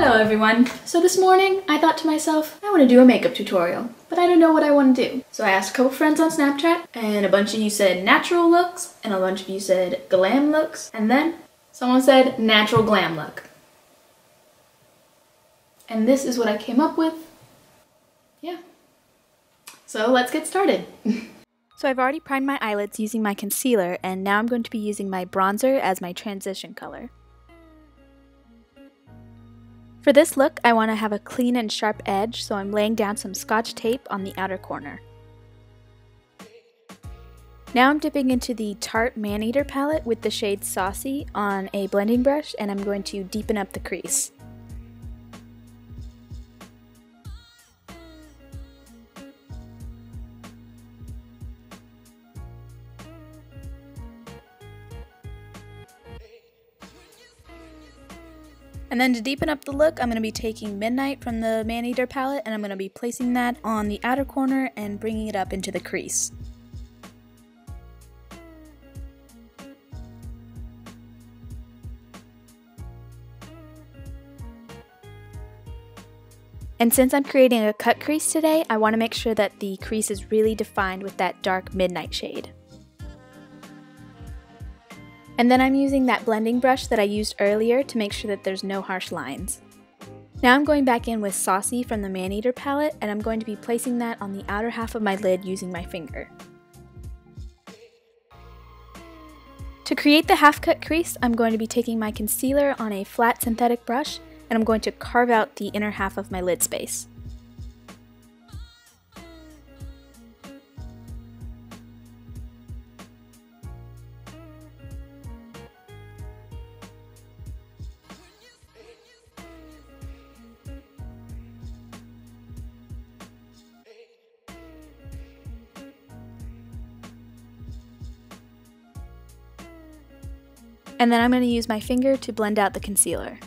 Hello everyone. So this morning I thought to myself, I want to do a makeup tutorial, but I don't know what I want to do. So I asked a couple friends on Snapchat and a bunch of you said natural looks and a bunch of you said glam looks, and then someone said natural glam look. And this is what I came up with. Yeah. So let's get started. So I've already primed my eyelids using my concealer, and now I'm going to be using my bronzer as my transition color. For this look, I want to have a clean and sharp edge, so I'm laying down some Scotch tape on the outer corner. Now I'm dipping into the Tarte Maneater palette with the shade Saucy on a blending brush, and I'm going to deepen up the crease. And then to deepen up the look, I'm going to be taking Midnight from the Maneater palette, and I'm going to be placing that on the outer corner and bringing it up into the crease. And since I'm creating a cut crease today, I want to make sure that the crease is really defined with that dark Midnight shade. And then I'm using that blending brush that I used earlier to make sure that there's no harsh lines. Now I'm going back in with Saucy from the Maneater palette, and I'm going to be placing that on the outer half of my lid using my finger. To create the half cut crease, I'm going to be taking my concealer on a flat synthetic brush, and I'm going to carve out the inner half of my lid space. And then I'm going to use my finger to blend out the concealer.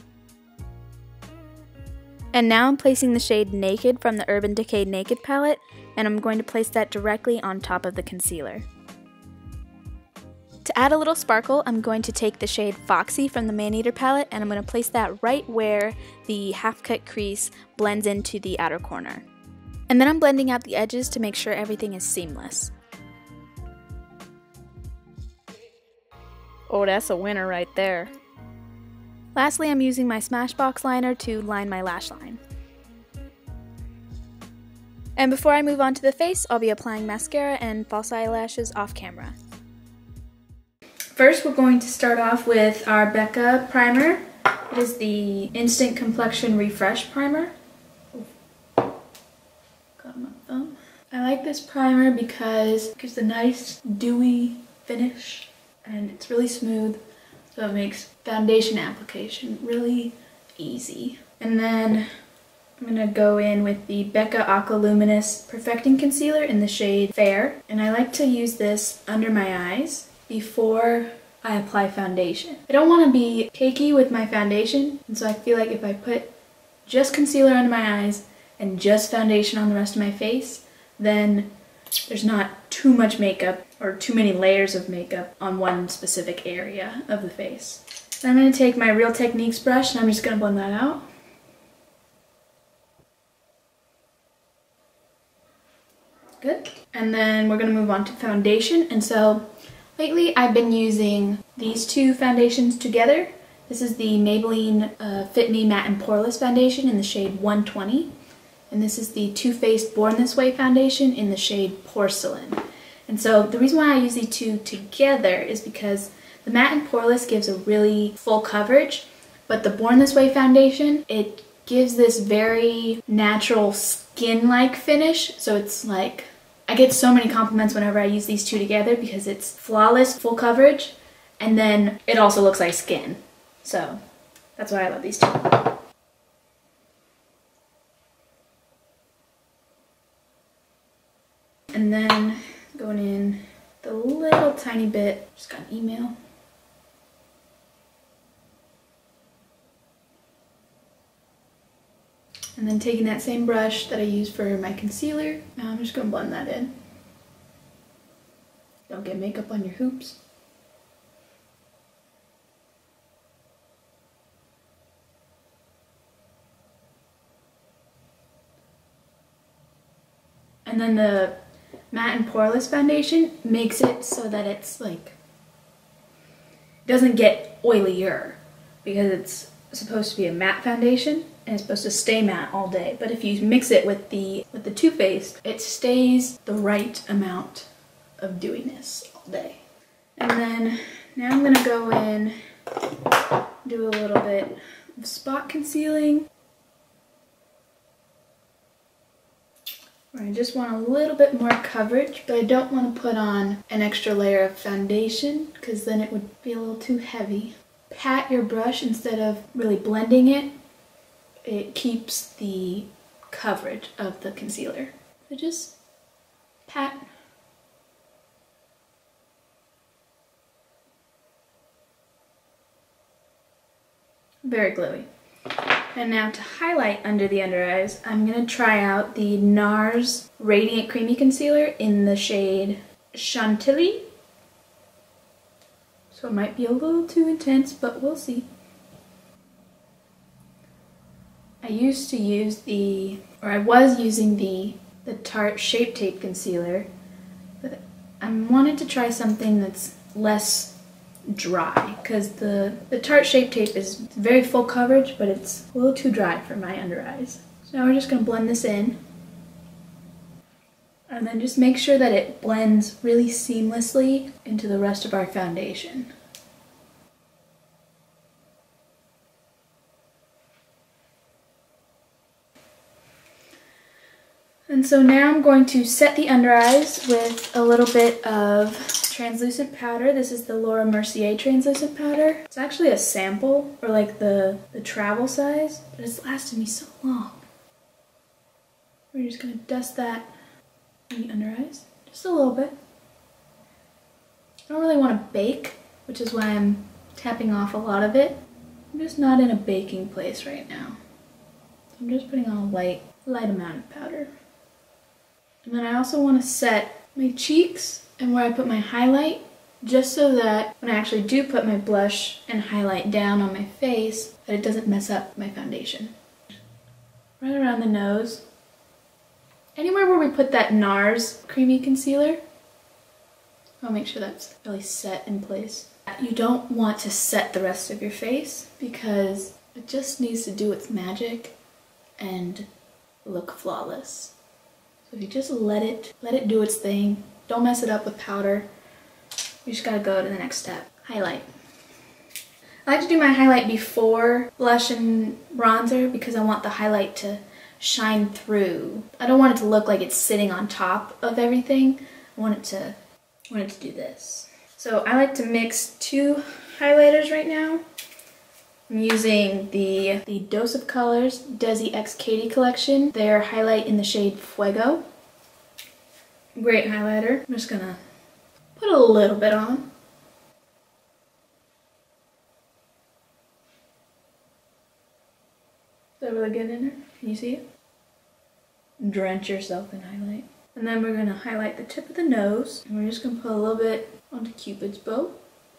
And now I'm placing the shade Naked from the Urban Decay Naked palette, and I'm going to place that directly on top of the concealer. To add a little sparkle, I'm going to take the shade Foxy from the Maneater palette, and I'm going to place that right where the half cut crease blends into the outer corner. And then I'm blending out the edges to make sure everything is seamless. Oh, that's a winner right there. Lastly, I'm using my Smashbox liner to line my lash line. And before I move on to the face, I'll be applying mascara and false eyelashes off camera. First, we're going to start off with our Becca primer. It is the Instant Complexion Refresh Primer. Got my thumb. I like this primer because it gives a nice dewy finish and it's really smooth, so it makes foundation application really easy. And then I'm going to go in with the Becca Aqua Luminous Perfecting Concealer in the shade Fair, and I like to use this under my eyes before I apply foundation. I don't want to be cakey with my foundation, and so I feel like if I put just concealer under my eyes and just foundation on the rest of my face, then there's not too much makeup or too many layers of makeup on one specific area of the face. So I'm going to take my Real Techniques brush and I'm just going to blend that out. Good. And then we're going to move on to foundation. And so lately I've been using these two foundations together. This is the Maybelline Fit Me Matte and Poreless Foundation in the shade 120. And this is the Too Faced Born This Way foundation in the shade Porcelain. And so the reason why I use these two together is because the Matte and Poreless gives a really full coverage, but the Born This Way foundation, it gives this very natural skin-like finish. So it's like, I get so many compliments whenever I use these two together because it's flawless, full coverage, and then it also looks like skin. So that's why I love these two. And then going in the little tiny bit, just got an email. And then taking that same brush that I used for my concealer, now I'm just going to blend that in. Don't get makeup on your hoops. And then the matte and poreless foundation makes it so that it's like, doesn't get oilier, because it's supposed to be a matte foundation and it's supposed to stay matte all day. But if you mix it with the Too Faced, it stays the right amount of dewiness all day. And then now I'm gonna go in, do a little bit of spot concealing. I just want a little bit more coverage, but I don't want to put on an extra layer of foundation because then it would be a little too heavy. Pat your brush instead of really blending it. It keeps the coverage of the concealer. So just pat. Very glowy. And now to highlight under the under eyes, I'm going to try out the NARS Radiant Creamy Concealer in the shade Chantilly. So it might be a little too intense, but we'll see. I was using the Tarte Shape Tape Concealer, but I wanted to try something that's less dry, because the Tarte Shape Tape is very full coverage, but it's a little too dry for my under eyes. So now we're just going to blend this in. And then just make sure that it blends really seamlessly into the rest of our foundation. And so now I'm going to set the under eyes with a little bit of translucent powder. This is the Laura Mercier translucent powder. It's actually a sample, or like the travel size, but it's lasted me so long. We're just gonna dust that in the under eyes, just a little bit. I don't really want to bake, which is why I'm tapping off a lot of it. I'm just not in a baking place right now. So I'm just putting on a light amount of powder. And then I also want to set my cheeks and where I put my highlight, just so that when I actually do put my blush and highlight down on my face, that it doesn't mess up my foundation. Right around the nose. Anywhere where we put that NARS creamy concealer, I'll make sure that's really set in place. You don't want to set the rest of your face because it just needs to do its magic and look flawless. So if you just let it do its thing, don't mess it up with powder. You just gotta go to the next step. Highlight. I like to do my highlight before blush and bronzer because I want the highlight to shine through. I don't want it to look like it's sitting on top of everything. I want it to do this. So I like to mix two highlighters right now. I'm using the Dose of Colors Desi X Katie collection. Their highlight in the shade Fuego. Great highlighter. I'm just gonna put a little bit on. Is that really good in there? Can you see it? Drench yourself in highlight. And then we're gonna highlight the tip of the nose. And we're just gonna put a little bit onto Cupid's bow.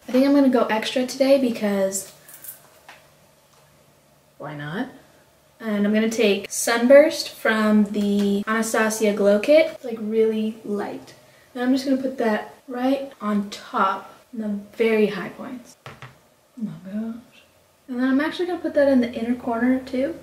I think I'm gonna go extra today because why not? And I'm gonna take Sunburst from the Anastasia Glow Kit. It's like really light. And I'm just gonna put that right on top in the very high points. Oh my gosh. And then I'm actually gonna put that in the inner corner too.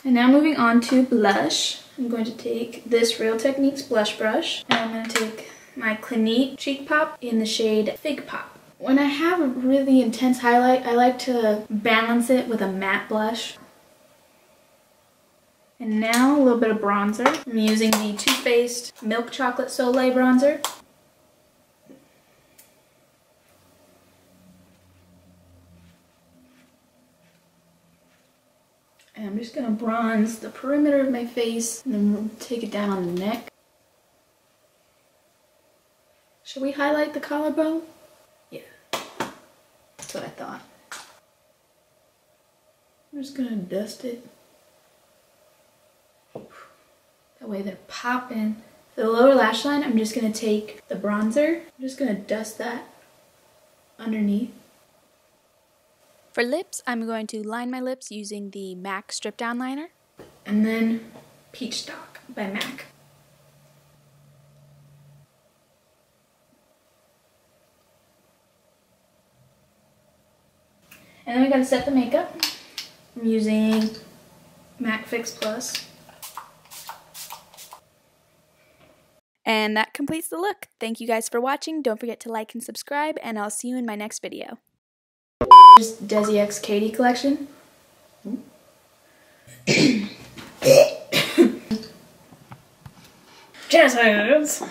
And now moving on to blush. I'm going to take this Real Techniques blush brush. And I'm gonna take my Clinique Cheek Pop in the shade Fig Pop. When I have a really intense highlight, I like to balance it with a matte blush. And now a little bit of bronzer. I'm using the Too Faced Milk Chocolate Soleil bronzer. And I'm just gonna bronze the perimeter of my face and then take it down on the neck. Should we highlight the collarbone? Yeah, that's what I thought. I'm just gonna dust it. That way they're popping. For the lower lash line, I'm just gonna take the bronzer. I'm just gonna dust that underneath. For lips, I'm going to line my lips using the MAC Strip Down Liner. And then Peach Stock by MAC. And then we gotta set the makeup. I'm using MAC Fix Plus. And that completes the look. Thank you guys for watching. Don't forget to like and subscribe, and I'll see you in my next video. Just Desi X Katie collection. Jazz hands.